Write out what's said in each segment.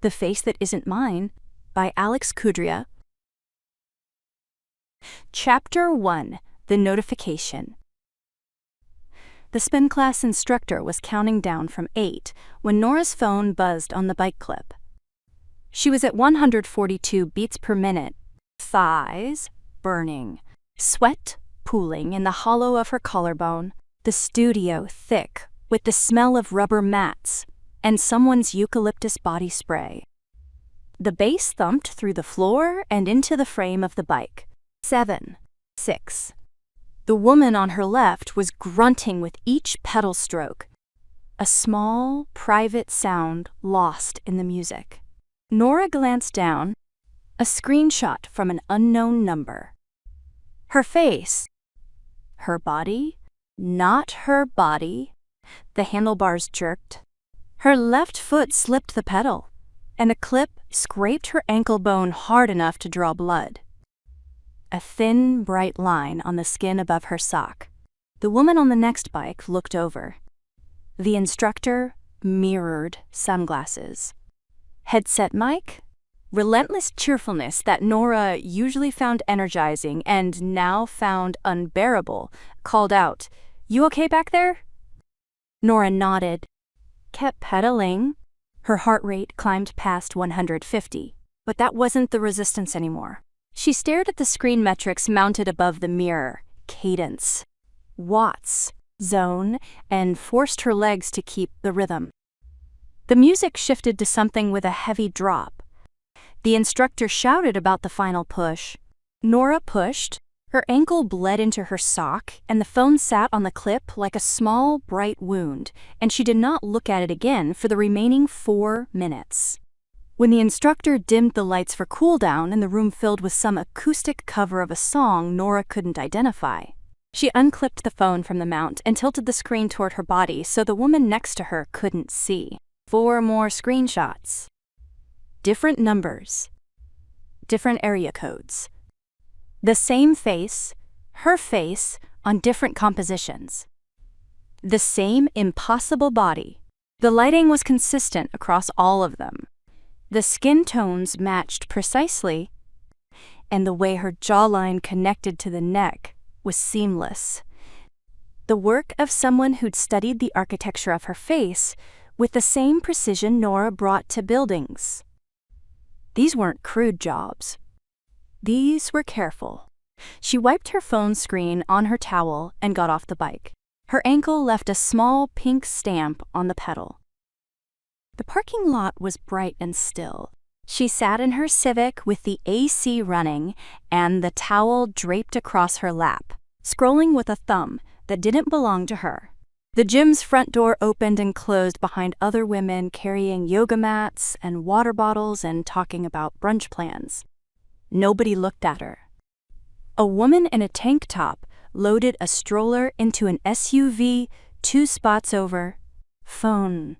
The Face That Isn't Mine by Alex Kudria. Chapter 1. The Notification. The spin class instructor was counting down from 8 when Nora's phone buzzed on the bike clip. She was at 142 beats per minute, thighs burning, sweat pooling in the hollow of her collarbone, the studio thick with the smell of rubber mats and someone's eucalyptus body spray. The bass thumped through the floor and into the frame of the bike. 7, 6. The woman on her left was grunting with each pedal stroke, a small, private sound lost in the music. Nora glanced down, a screenshot from an unknown number. Her face, her body, not her body. The handlebars jerked. Her left foot slipped the pedal, and a clip scraped her ankle bone hard enough to draw blood. A thin, bright line on the skin above her sock. The woman on the next bike looked over. The instructor mirrored sunglasses. Headset mic? Relentless cheerfulness that Nora usually found energizing and now found unbearable, called out, "You okay back there?" Nora nodded, kept pedaling. Her heart rate climbed past 150, but that wasn't the resistance anymore. She stared at the screen metrics mounted above the mirror, cadence, watts, zone, and forced her legs to keep the rhythm. The music shifted to something with a heavy drop. The instructor shouted about the final push. Nora pushed. Her ankle bled into her sock, and the phone sat on the clip like a small, bright wound, and she did not look at it again for the remaining 4 minutes. When the instructor dimmed the lights for cooldown and the room filled with some acoustic cover of a song Nora couldn't identify, she unclipped the phone from the mount and tilted the screen toward her body so the woman next to her couldn't see. 4 more screenshots. Different numbers. Different area codes. The same face, her face, on different compositions. The same impossible body. The lighting was consistent across all of them. The skin tones matched precisely, and the way her jawline connected to the neck was seamless. The work of someone who'd studied the architecture of her face with the same precision Nora brought to buildings. These weren't crude jobs. These were careful. She wiped her phone screen on her towel and got off the bike. Her ankle left a small pink stamp on the pedal. The parking lot was bright and still. She sat in her Civic with the AC running and the towel draped across her lap, scrolling with a thumb that didn't belong to her. The gym's front door opened and closed behind other women carrying yoga mats and water bottles and talking about brunch plans. Nobody looked at her. A woman in a tank top loaded a stroller into an SUV 2 spots over, phone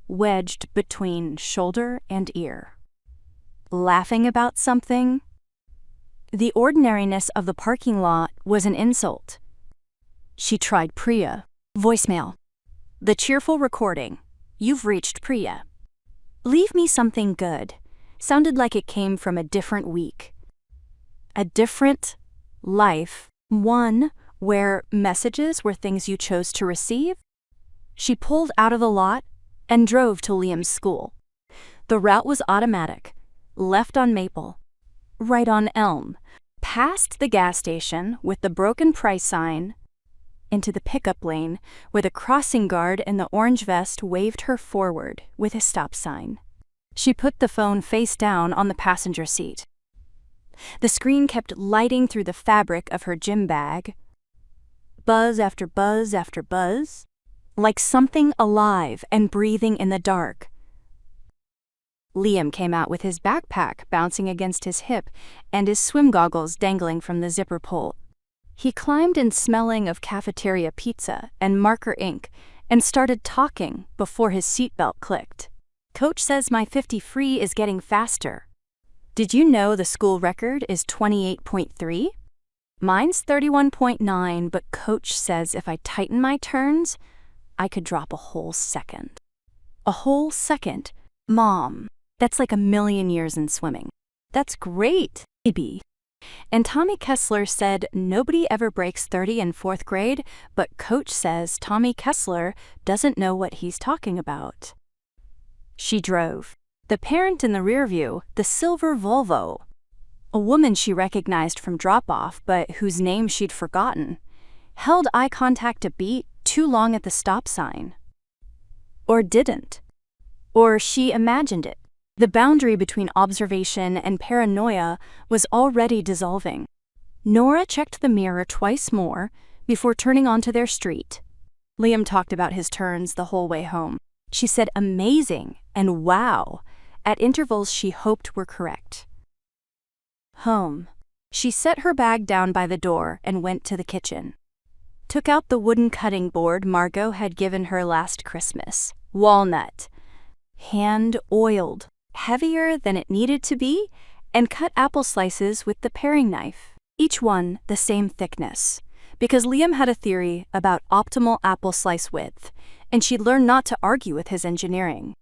wedged between shoulder and ear. Laughing about something? The ordinariness of the parking lot was an insult. She tried Priya. Voicemail. The cheerful recording. "You've reached Priya. Leave me something good." Sounded like it came from a different week. A different life. One where messages were things you chose to receive. She pulled out of the lot and drove to Liam's school. The route was automatic. Left on Maple. Right on Elm. Past the gas station with the broken price sign. Into the pickup lane where the crossing guard in the orange vest waved her forward with his stop sign. She put the phone face down on the passenger seat. The screen kept lighting through the fabric of her gym bag. Buzz after buzz after buzz, like something alive and breathing in the dark. Liam came out with his backpack bouncing against his hip and his swim goggles dangling from the zipper pull. He climbed in smelling of cafeteria pizza and marker ink and started talking before his seatbelt clicked. "Coach says my 50 free is getting faster. Did you know the school record is 28.3? Mine's 31.9, but Coach says if I tighten my turns, I could drop a whole second." A whole second? Mom. That's like a million years in swimming. That's great, maybe. And Tommy Kessler said nobody ever breaks 30 in 4th grade, but coach says Tommy Kessler doesn't know what he's talking about. She drove. The parent in the rear view, the silver Volvo. A woman she recognized from drop-off, but whose name she'd forgotten, held eye contact a beat too long at the stop sign. Or didn't. Or she imagined it. The boundary between observation and paranoia was already dissolving. Nora checked the mirror twice more before turning onto their street. Liam talked about his turns the whole way home. She said amazing and wow at intervals she hoped were correct. Home. She set her bag down by the door and went to the kitchen. Took out the wooden cutting board Margot had given her last Christmas. Walnut. Hand-oiled. Heavier than it needed to be, and cut apple slices with the paring knife, each one the same thickness, because Liam had a theory about optimal apple slice width, and she'd learned not to argue with his engineering.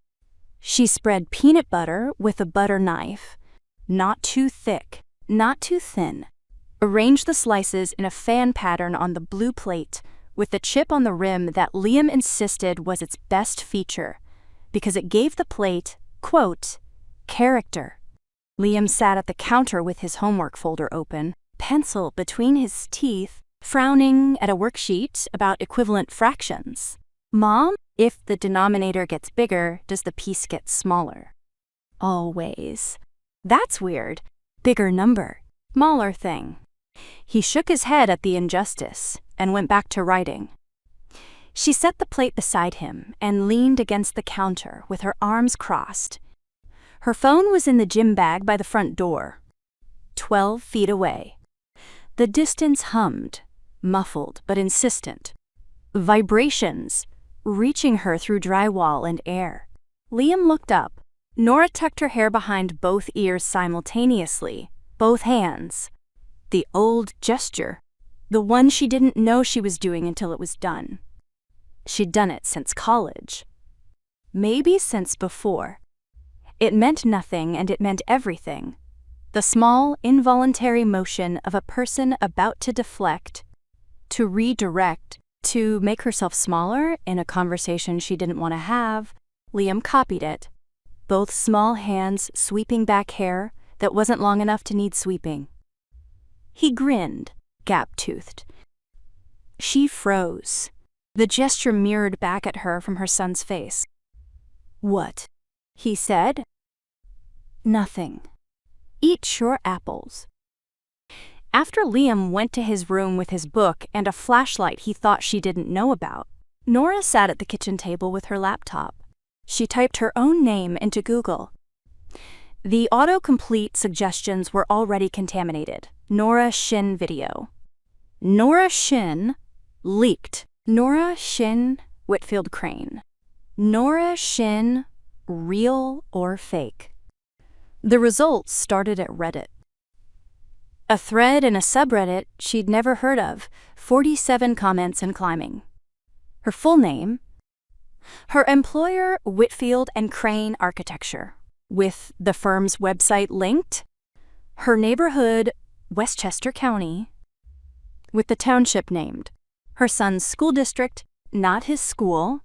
She spread peanut butter with a butter knife, not too thick, not too thin. Arranged the slices in a fan pattern on the blue plate, with the chip on the rim that Liam insisted was its best feature, because it gave the plate, quote, character. Liam sat at the counter with his homework folder open, pencil between his teeth, frowning at a worksheet about equivalent fractions. Mom, if the denominator gets bigger, does the piece get smaller? Always. That's weird. Bigger number. Smaller thing. He shook his head at the injustice and went back to writing. She set the plate beside him and leaned against the counter with her arms crossed. Her phone was in the gym bag by the front door, 12 feet away. The distance hummed, muffled but insistent. Vibrations, reaching her through drywall and air. Liam looked up. Nora tucked her hair behind both ears simultaneously, both hands. The old gesture, the one she didn't know she was doing until it was done. She'd done it since college. Maybe since before. It meant nothing and it meant everything. The small, involuntary motion of a person about to deflect, to redirect, to make herself smaller in a conversation she didn't want to have. Liam copied it. Both small hands sweeping back hair that wasn't long enough to need sweeping. He grinned, gap-toothed. She froze. The gesture mirrored back at her from her son's face. What? He said. Nothing. Eat your apples. After Liam went to his room with his book and a flashlight he thought she didn't know about, Nora sat at the kitchen table with her laptop. She typed her own name into Google. The autocomplete suggestions were already contaminated. Nora Shin video. Nora Shin leaked. Nora Shin Whitfield Crane. Nora Shin real or fake. The results started at Reddit. A thread in a subreddit she'd never heard of, 47 comments and climbing. Her full name, her employer Whitfield and Crane Architecture, with the firm's website linked, her neighborhood Westchester County, with the township named, her son's school district, not his school,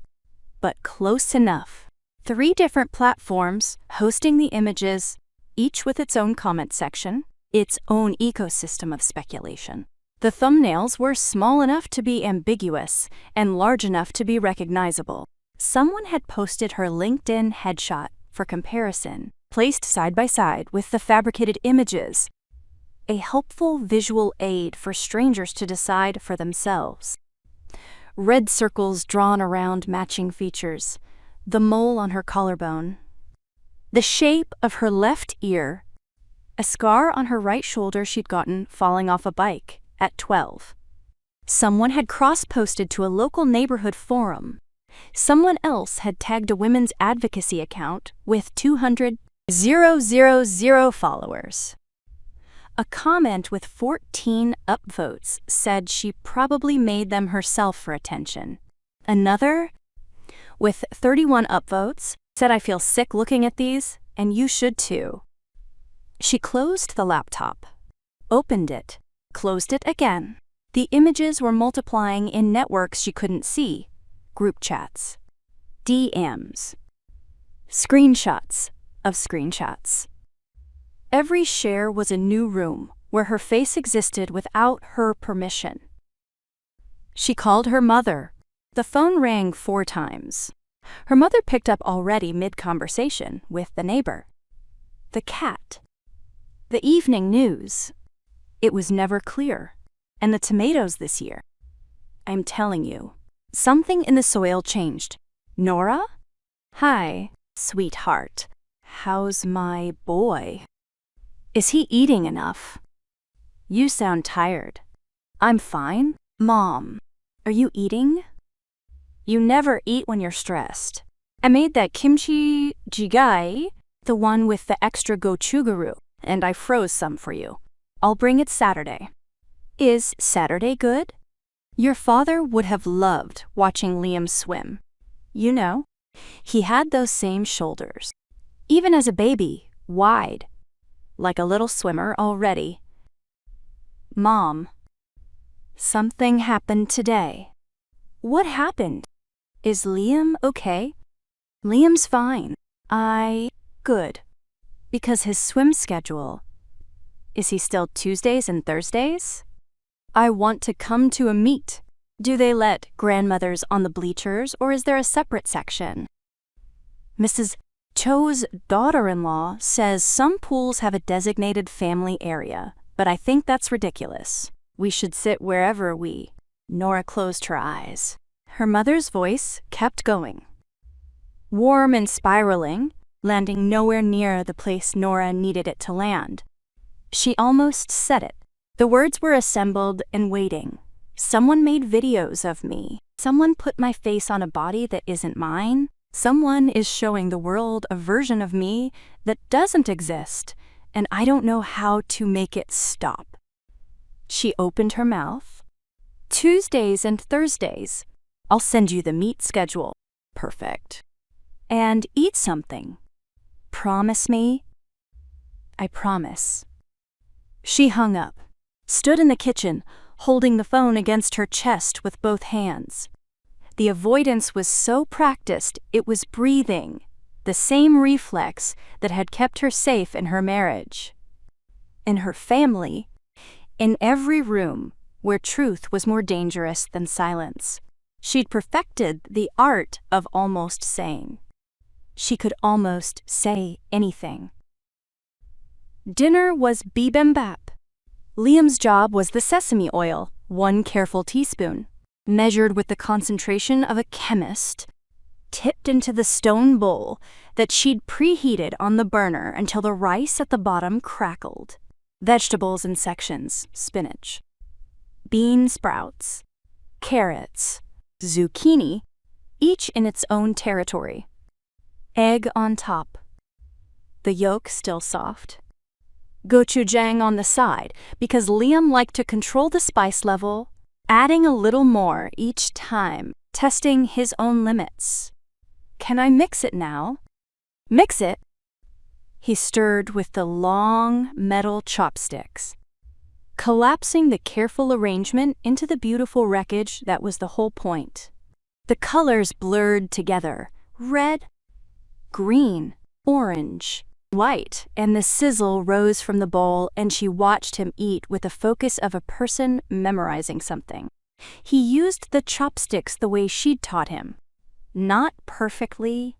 but close enough. 3 different platforms hosting the images, each with its own comment section, its own ecosystem of speculation. The thumbnails were small enough to be ambiguous and large enough to be recognizable. Someone had posted her LinkedIn headshot for comparison, placed side by side with the fabricated images, a helpful visual aid for strangers to decide for themselves. Red circles drawn around matching features, the mole on her collarbone, the shape of her left ear, a scar on her right shoulder she'd gotten falling off a bike at 12. Someone had cross-posted to a local neighborhood forum. Someone else had tagged a women's advocacy account with 200,000 followers. A comment with 14 upvotes said she probably made them herself for attention. Another, with 31 upvotes, said I feel sick looking at these, and you should too. She closed the laptop, opened it, closed it again. The images were multiplying in networks she couldn't see, group chats, DMs, screenshots of screenshots. Every share was a new room where her face existed without her permission. She called her mother. The phone rang 4 times. Her mother picked up already mid-conversation with the neighbor, the cat, the evening news. It was never clear. And the tomatoes this year. I'm telling you, something in the soil changed. Nora? Hi, sweetheart. How's my boy? Is he eating enough? You sound tired. I'm fine. Mom, are you eating? You never eat when you're stressed. I made that kimchi jjigae, the one with the extra gochugaru, and I froze some for you. I'll bring it Saturday. Is Saturday good? Your father would have loved watching Liam swim. You know, he had those same shoulders. Even as a baby, wide. Like a little swimmer already. Mom, something happened today. What happened? Is Liam okay? Liam's fine. Good. Because his swim schedule. Is he still Tuesdays and Thursdays? I want to come to a meet. Do they let grandmothers on the bleachers, or is there a separate section? Mrs. Cho's daughter-in-law says some pools have a designated family area, but I think that's ridiculous. We should sit wherever we... Nora closed her eyes. Her mother's voice kept going. Warm and spiraling, landing nowhere near the place Nora needed it to land. She almost said it. The words were assembled and waiting. Someone made videos of me. Someone put my face on a body that isn't mine. Someone is showing the world a version of me that doesn't exist, and I don't know how to make it stop. She opened her mouth. Tuesdays and Thursdays. I'll send you the meet schedule. Perfect. And eat something. Promise me? I promise. She hung up. Stood in the kitchen, holding the phone against her chest with both hands. The avoidance was so practiced it was breathing, the same reflex that had kept her safe in her marriage. In her family, in every room where truth was more dangerous than silence. She'd perfected the art of almost saying. She could almost say anything. Dinner was bibimbap. Liam's job was the sesame oil, 1 careful teaspoon, measured with the concentration of a chemist, tipped into the stone bowl that she'd preheated on the burner until the rice at the bottom crackled. Vegetables in sections, spinach, bean sprouts, carrots, zucchini, each in its own territory. Egg on top. The yolk still soft. Gochujang on the side, because Liam liked to control the spice level, adding a little more each time, testing his own limits. Can I mix it now? Mix it? He stirred with the long metal chopsticks, collapsing the careful arrangement into the beautiful wreckage that was the whole point. The colors blurred together, red, green, orange, white, and the sizzle rose from the bowl, and she watched him eat with the focus of a person memorizing something. He used the chopsticks the way she'd taught him. Not perfectly,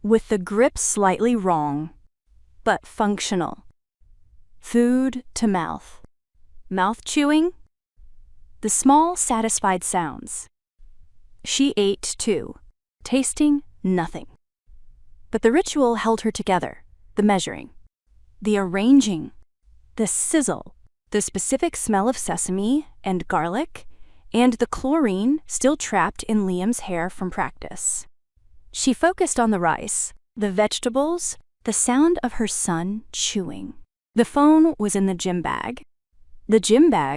with the grip slightly wrong, but functional. Food to mouth. Mouth chewing? The small, satisfied sounds. She ate too, tasting nothing. But the ritual held her together, the measuring, the arranging, the sizzle, the specific smell of sesame and garlic, and the chlorine still trapped in Liam's hair from practice. She focused on the rice, the vegetables, the sound of her son chewing. The phone was in the gym bag. The gym bag